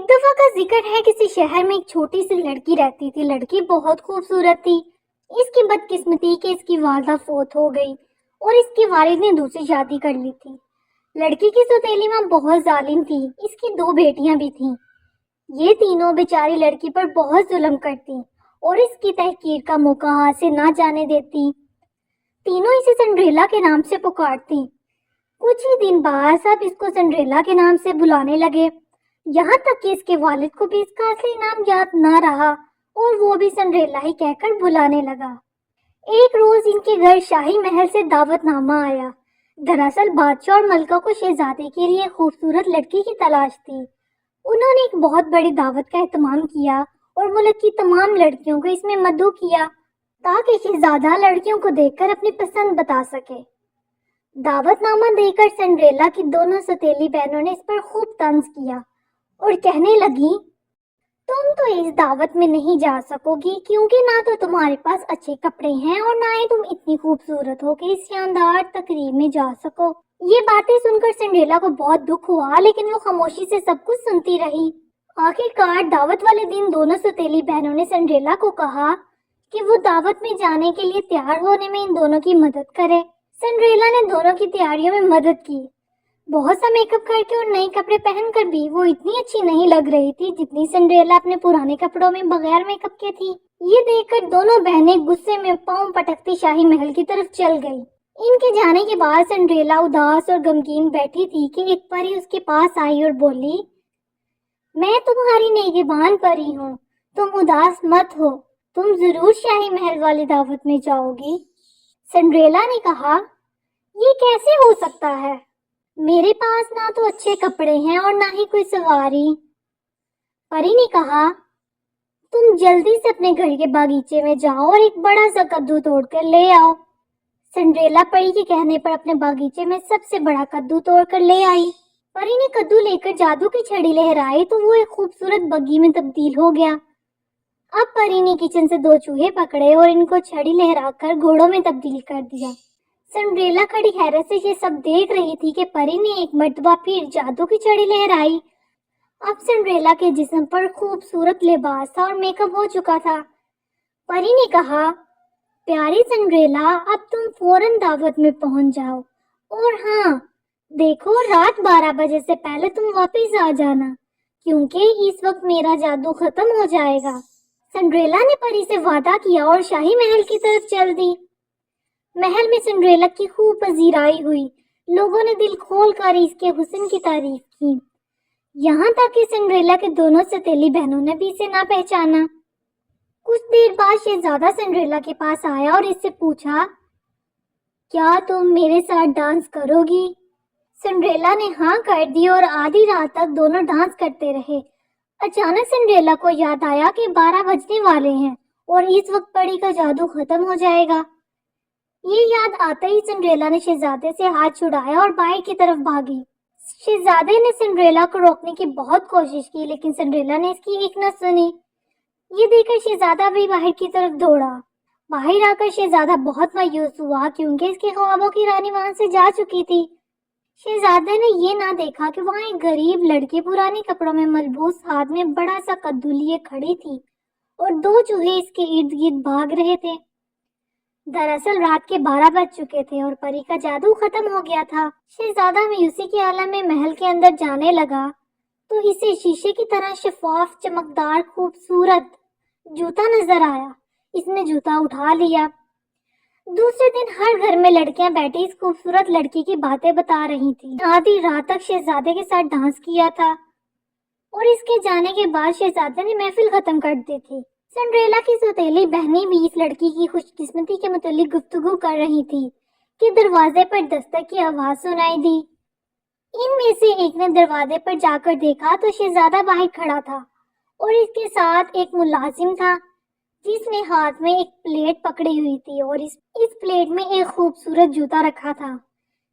ایک دفعہ کا ذکر ہے، کسی شہر میں ایک چھوٹی سی لڑکی رہتی تھی۔ لڑکی بہت خوبصورت تھی۔ اس کی بدقسمتی کہ اس کی والدہ فوت ہو گئی اور اس کے والد نے دوسری شادی کر لی تھی۔ لڑکی کی سوتیلی ماں بہت ظالم تھی۔ اس کی 2 بیٹیاں بھی تھیں۔ یہ تینوں بیچاری لڑکی پر بہت ظلم کرتی اور اس کی تحقیر کا موقع ہاتھ سے نہ جانے دیتی۔ تینوں اسے سنڈریلا کے نام سے پکارتی۔ کچھ ہی دن بعد سب اس کو سنڈریلا کے نام سے بلانے لگے، یہاں تک کہ اس کے والد کو بھی اس کا اصلی نام یاد نہ رہا اور وہ بھی سنڈریلا ہی کہہ کر بلانے لگا۔ ایک روز ان کے گھر شاہی محل سے دعوت نامہ آیا۔ دراصل بادشاہ اور ملکہ کو شہزادے کے لیے خوبصورت لڑکی کی تلاش تھی۔ انہوں نے ایک بہت بڑی دعوت کا اہتمام کیا اور ملک کی تمام لڑکیوں کو اس میں مدعو کیا تاکہ شہزادہ لڑکیوں کو دیکھ کر اپنی پسند بتا سکے۔ دعوت نامہ دے کر سنڈریلا کی دونوں سوتیلی بہنوں نے اس پر خوب طنز کیا اور کہنے لگی، تم تو اس دعوت میں نہیں جا سکو گی کیونکہ نہ تو تمہارے پاس اچھے کپڑے ہیں اور نہ ہی تم اتنی خوبصورت ہو کہ اس شاندار تقریب میں جا سکو۔ یہ باتیں سن کر سنڈریلا کو بہت دکھ ہوا، لیکن وہ خاموشی سے سب کچھ سنتی رہی۔ آخرکار دعوت والے دن دونوں سوتیلی بہنوں نے سنڈریلا کو کہا کہ وہ دعوت میں جانے کے لیے تیار ہونے میں ان دونوں کی مدد کرے۔ سنڈریلا نے دونوں کی تیاریوں میں مدد کی۔ بہت سا میک اپ کر کے اور نئے کپڑے پہن کر بھی وہ اتنی اچھی نہیں لگ رہی تھی جتنی سنڈریلا اپنے پرانے کپڑوں میں بغیر میک اپ کے تھی۔ یہ دیکھ کر دونوں بہنیں غصے میں پاؤں پٹکتی شاہی محل کی طرف چل گئی۔ ان کے جانے کے بعد سنڈریلا اداس اور غمگین بیٹھی تھی کہ ایک پری اس کے پاس آئی اور بولی، میں تمہاری نگہبان پری ہوں، تم اداس مت ہو، تم ضرور شاہی محل والی دعوت میں جاؤ گی۔ سنڈریلا نے کہا، یہ کیسے ہو سکتا ہے؟ میرے پاس نہ تو اچھے کپڑے ہیں اور نہ ہی کوئی سواری۔ پری نے کہا، تم جلدی سے اپنے گھر کے باغیچے میں جاؤ اور ایک بڑا سا کدو توڑ کر لے آؤ۔ سنڈریلا پری کے کہنے پر اپنے باغیچے میں سب سے بڑا کدو توڑ کر لے آئی۔ پری نے کدو لے کر جادو کی چھڑی لہرائی تو وہ ایک خوبصورت بگھی میں تبدیل ہو گیا۔ اب پری نے کچن سے 2 چوہے پکڑے اور ان کو چھڑی لہرا کر گھوڑوں میں تبدیل کر دیا۔ سنڈریلا کھڑی حیرت سے یہ سب دیکھ رہی تھی کہ پری نے ایک مرتبہ پھر جادو کی چھڑی لہرائی۔ اب سنڈریلا کے جسم پر خوبصورت لباس تھا اور میک اپ ہو چکا تھا۔ پری نے کہا، پیاری سنڈریلا، اب تم فوراً دعوت میں پہنچ جاؤ، اور ہاں دیکھو، رات 12 بجے سے پہلے تم واپس آ جانا کیونکہ اس وقت میرا جادو ختم ہو جائے گا۔ سنڈریلا نے پری سے وعدہ کیا اور شاہی محل کی طرف چل دی۔ محل میں سنڈریلا کی خوب پذیرائی ہوئی۔ لوگوں نے دل کھول کر اس کے حسن کی تعریف کی، یہاں تک کہ سنڈریلا کے دونوں سوتیلی بہنوں نے بھی اسے نہ پہچانا۔ کچھ دیر بعد شہزادہ سنڈریلا کے پاس آیا اور اس سے پوچھا، کیا تم میرے ساتھ ڈانس کرو گی؟ سنڈریلا نے ہاں کر دی اور آدھی رات تک دونوں ڈانس کرتے رہے۔ اچانک سنڈریلا کو یاد آیا کہ 12 بجنے والے ہیں اور اس وقت پری کا جادو ختم ہو جائے گا۔ یہ یاد آتے ہی سنڈریلا نے شہزادے سے ہاتھ چھڑایا اور باہر کی طرف بھاگی۔ شہزادے نے سنڈریلا کو روکنے کی بہت کوشش کی، لیکن سنڈریلا نے اس کی ایک نہ سنی۔ یہ دیکھ کر شہزادہ بھی باہر کی طرف دوڑا۔ باہر آ کر شہزادہ بہت مایوس ہوا کیونکہ اس کے خوابوں کی رانی وہاں سے جا چکی تھی۔ شہزادے نے یہ نہ دیکھا کہ وہاں ایک غریب لڑکی پرانے کپڑوں میں ملبوس ہاتھ میں بڑا سا کدو لیے کھڑی تھی اور 2 چوہے اس کے ارد گرد بھاگ رہے تھے۔ دراصل رات کے 12 بج چکے تھے اور پری کا جادو ختم ہو گیا تھا۔ شہزادہ مایوسی کے عالم میں محل کے اندر جانے لگا تو اسے شیشے کی طرح شفاف، چمکدار، خوبصورت جوتا نظر آیا۔ اس نے جوتا اٹھا لیا۔ دوسرے دن ہر گھر میں لڑکیاں بیٹھی اس خوبصورت لڑکی کی باتیں بتا رہی تھیں۔ آدھی رات تک شہزادے کے ساتھ ڈانس کیا تھا اور اس کے جانے کے بعد شہزادے نے محفل ختم کر دی تھی۔ سنڈریلا کی سوتیلی بہنیں بھی اس لڑکی کی خوش قسمتی کے متعلق گفتگو کر رہی تھی کہ دروازے پر دستک کی آواز سنائی دی۔ ان میں سے ایک نے دروازے پر جا کر دیکھا تو شہزادہ باہر کھڑا تھا اور اس کے ساتھ ایک ملازم تھا جس نے ہاتھ میں ایک پلیٹ پکڑی ہوئی تھی اور اس پلیٹ میں ایک خوبصورت جوتا رکھا تھا۔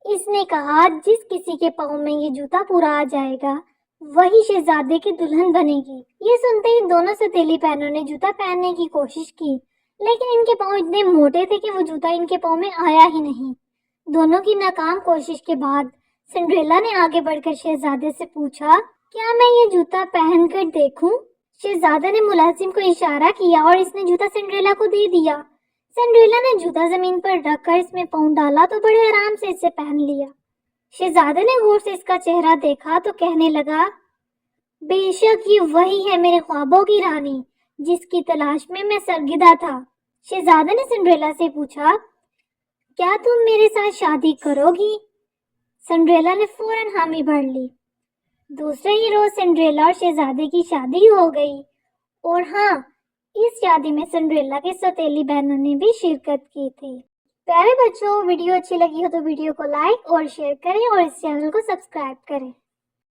اس نے کہا، جس کسی کے پاؤں میں یہ جوتا پورا آ جائے گا وہی شہزادے کی دلہن بنے گی۔ یہ سنتے ہی دونوں سوتیلی بہنوں نے جوتا پہننے کی کوشش کی، لیکن ان کے پاؤں اتنے موٹے تھے کہ وہ جوتا ان کے پاؤں میں آیا ہی نہیں۔ دونوں کی ناکام کوشش کے بعد سنڈریلا نے آگے بڑھ کر شہزادے سے پوچھا، کیا میں یہ جوتا پہن کر دیکھوں؟ شہزادہ نے ملازم کو اشارہ کیا اور اس نے جوتا سنڈریلا کو دے دیا۔ سنڈریلا نے جوتا زمین پر رکھ کر اس میں پاؤں ڈالا تو بڑے آرام سے اسے پہن لیا۔ شہزادے نے غور سے اس کا چہرہ دیکھا تو کہنے لگا، بے شک یہ وہی ہے میرے خوابوں کی رانی جس کی تلاش میں سرگردہ تھا۔ شہزادے نے سنڈریلا سے پوچھا، کیا تم میرے ساتھ شادی کرو گی؟ سنڈریلا نے فوراً حامی بھر لی۔ دوسرے ہی روز سنڈریلا اور شہزادے کی شادی ہو گئی، اور ہاں، اس شادی میں سنڈریلا کے سوتیلی بہنوں نے بھی شرکت کی تھی۔ پیارے بچوں، ویڈیو اچھی لگی ہو تو ویڈیو کو لائک اور شیئر کریں اور اس چینل کو سبسکرائب کریں۔